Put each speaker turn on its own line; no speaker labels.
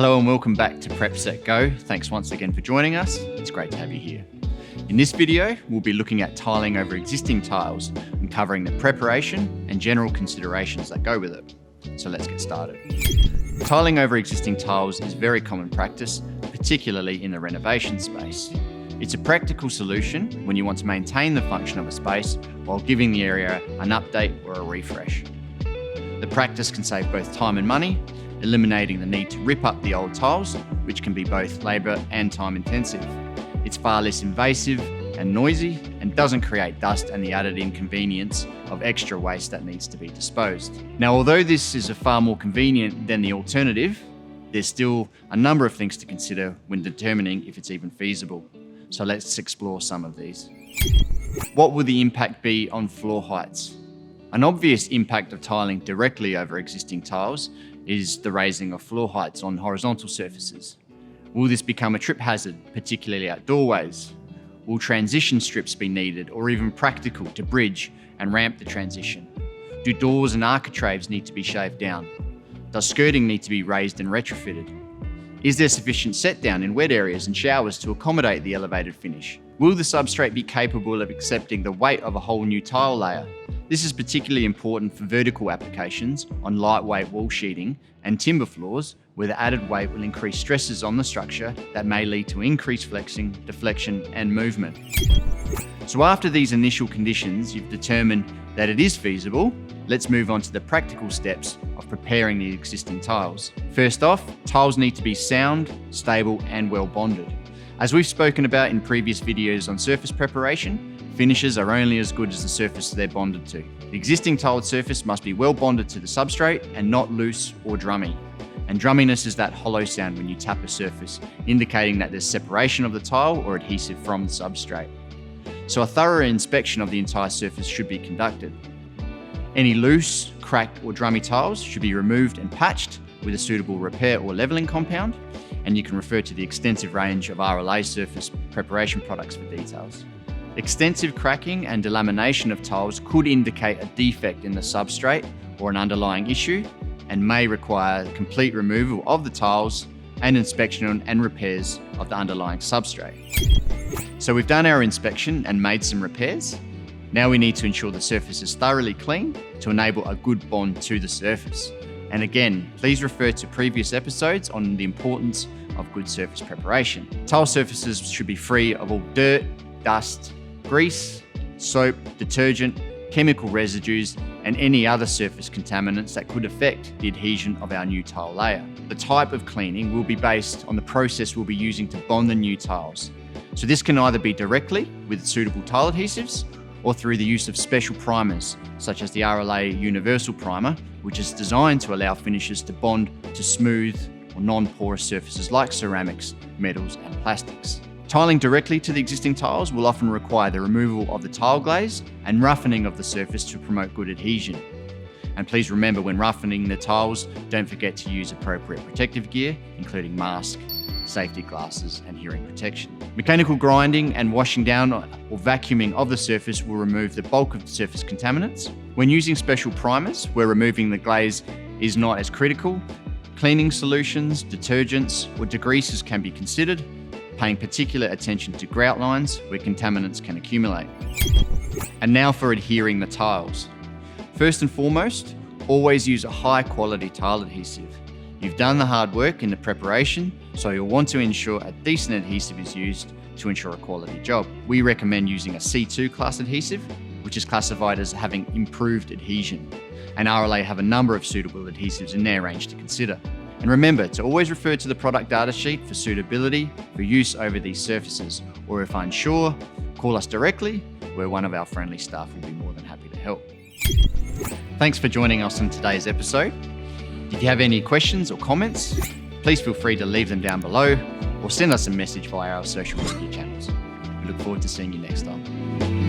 Hello and welcome back to Prep Set Go. Thanks once again for joining us. It's great to have you here. In this video, we'll be looking at tiling over existing tiles and covering the preparation and general considerations that go with it. So let's get started. Tiling over existing tiles is very common practice, particularly in the renovation space. It's a practical solution when you want to maintain the function of a space while giving the area an update or a refresh. The practice can save both time and money, eliminating the need to rip up the old tiles, which can be both labour and time intensive. It's far less invasive and noisy and doesn't create dust and the added inconvenience of extra waste that needs to be disposed. Now, although this is far more convenient than the alternative, there's still a number of things to consider when determining if it's even feasible. So let's explore some of these. What will the impact be on floor heights? An obvious impact of tiling directly over existing tiles is the raising of floor heights on horizontal surfaces. Will this become a trip hazard, particularly at doorways? Will transition strips be needed or even practical to bridge and ramp the transition? Do doors and architraves need to be shaved down? Does skirting need to be raised and retrofitted? Is there sufficient set down in wet areas and showers to accommodate the elevated finish? Will the substrate be capable of accepting the weight of a whole new tile layer? This is particularly important for vertical applications on lightweight wall sheeting and timber floors, where the added weight will increase stresses on the structure that may lead to increased flexing, deflection, and movement. So after these initial conditions, you've determined that it is feasible, let's move on to the practical steps of preparing the existing tiles. First off, tiles need to be sound, stable, and well bonded. As we've spoken about in previous videos on surface preparation, finishes are only as good as the surface they're bonded to. The existing tiled surface must be well bonded to the substrate and not loose or drummy. And drumminess is that hollow sound when you tap a surface, indicating that there's separation of the tile or adhesive from the substrate. So a thorough inspection of the entire surface should be conducted. Any loose, cracked or drummy tiles should be removed and patched with a suitable repair or levelling compound, and you can refer to the extensive range of RLA surface preparation products for details. Extensive cracking and delamination of tiles could indicate a defect in the substrate or an underlying issue, and may require complete removal of the tiles and inspection and repairs of the underlying substrate. So we've done our inspection and made some repairs. Now we need to ensure the surface is thoroughly clean to enable a good bond to the surface. And again, please refer to previous episodes on the importance of good surface preparation. Tile surfaces should be free of all dirt, dust, grease, soap, detergent, chemical residues, and any other surface contaminants that could affect the adhesion of our new tile layer. The type of cleaning will be based on the process we'll be using to bond the new tiles. So this can either be directly with suitable tile adhesives or through the use of special primers, such as the RLA Universal Primer, which is designed to allow finishes to bond to smooth or non-porous surfaces like ceramics, metals, and plastics. Tiling directly to the existing tiles will often require the removal of the tile glaze and roughening of the surface to promote good adhesion. And please remember, when roughening the tiles, don't forget to use appropriate protective gear, including mask, safety glasses, and hearing protection. Mechanical grinding and washing down or vacuuming of the surface will remove the bulk of the surface contaminants. When using special primers, where removing the glaze is not as critical, cleaning solutions, detergents, or degreasers can be considered, paying particular attention to grout lines where contaminants can accumulate. And now for adhering the tiles. First and foremost, always use a high quality tile adhesive. You've done the hard work in the preparation, so you'll want to ensure a decent adhesive is used to ensure a quality job. We recommend using a C2 class adhesive, which is classified as having improved adhesion. And RLA have a number of suitable adhesives in their range to consider. And remember to always refer to the product data sheet for suitability for use over these surfaces, or if unsure, call us directly, where one of our friendly staff will be more than happy to help. Thanks for joining us on today's episode. If you have any questions or comments, please feel free to leave them down below or send us a message via our social media channels. We look forward to seeing you next time.